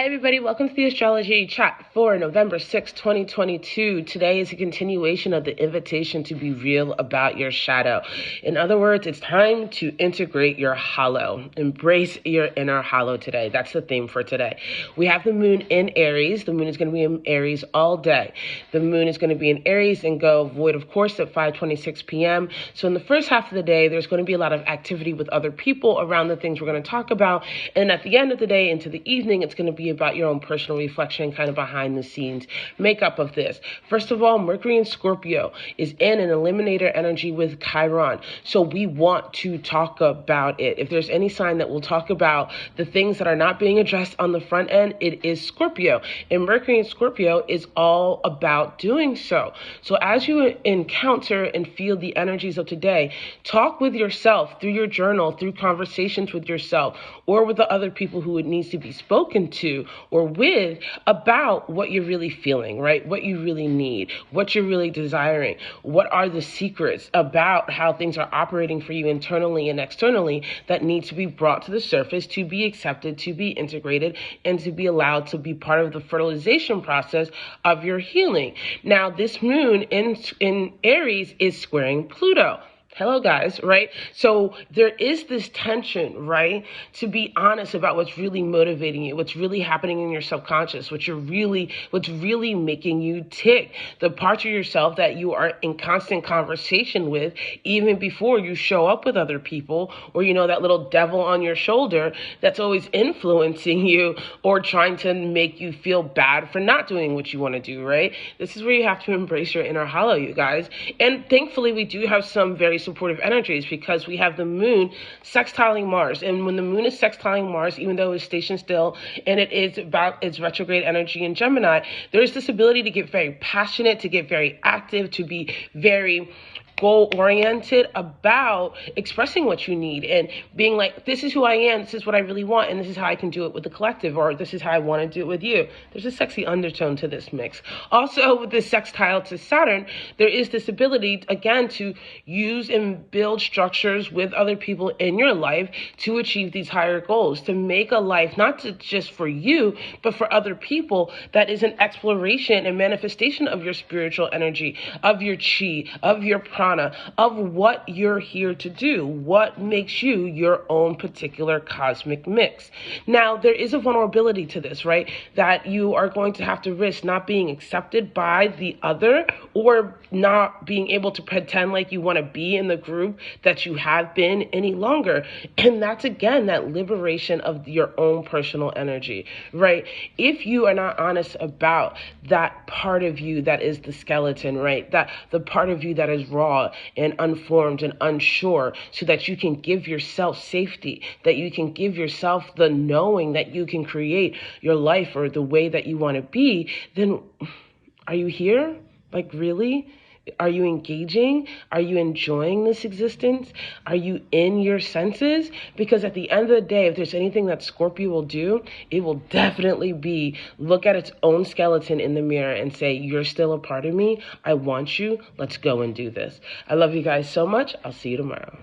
Hi everybody, welcome to the Astrology Chat for November 6, 2022. Today is a continuation of the invitation to be real about your shadow. In other words, it's time to integrate your hollow. Embrace your inner hollow today. That's the theme for today. We have the moon in Aries. The moon is going to be in Aries all day. The moon is going to be in Aries and go void, of course, at 5:26 p.m. So in the first half of the day, there's going to be a lot of activity with other people around the things we're going to talk about. And at the end of the day, into the evening, it's going to be about your own personal reflection, kind of behind the scenes makeup of this. First of all, Mercury in Scorpio is in an eliminator energy with Chiron. So we want to talk about it. If there's any sign that we'll talk about the things that are not being addressed on the front end, it is Scorpio. And Mercury in Scorpio is all about doing so. So as you encounter and feel the energies of today, talk with yourself through your journal, through conversations with yourself, or with the other people who it needs to be spoken to or with about what you're really feeling, right? What you really need, what you're really desiring, what are the secrets about how things are operating for you internally and externally that need to be brought to the surface to be accepted, to be integrated, and to be allowed to be part of the fertilization process of your healing. Now, this moon in Aries is squaring Pluto. Hello, guys, right? So there is this tension, right? To be honest about what's really motivating you, what's really happening in your subconscious, what's really making you tick, the parts of yourself that you are in constant conversation with, even before you show up with other people, or, that little devil on your shoulder that's always influencing you or trying to make you feel bad for not doing what you want to do, right? This is where you have to embrace your inner hollow, you guys. And thankfully, we do have some very supportive energies because we have the moon sextiling Mars. And when the moon is sextiling Mars, even though it's stationed still and it is about its retrograde energy in Gemini, there's this ability to get very passionate, to get very active, to be very goal-oriented about expressing what you need and being like, this is who I am, this is what I really want, and this is how I can do it with the collective, or this is how I want to do it with you. There's a sexy undertone to this mix. Also, with the sextile to Saturn, there is this ability, again, to use and build structures with other people in your life to achieve these higher goals, to make a life, not just for you, but for other people, that is an exploration and manifestation of your spiritual energy, of your chi, of your prana, of what you're here to do, what makes you your own particular cosmic mix. Now, there is a vulnerability to this, right? That you are going to have to risk not being accepted by the other or not being able to pretend like you want to be in the group that you have been any longer. And that's, again, that liberation of your own personal energy, right? If you are not honest about that part of you that is the skeleton, right? That the part of you that is raw and unformed and unsure, so that you can give yourself safety, that you can give yourself the knowing that you can create your life or the way that you want to be, then are you here? Like, really? Are you engaging? Are you enjoying this existence? Are you in your senses? Because at the end of the day, if there's anything that Scorpio will do, it will definitely be look at its own skeleton in the mirror and say, you're still a part of me. I want you. Let's go and do this. I love you guys so much. I'll see you tomorrow.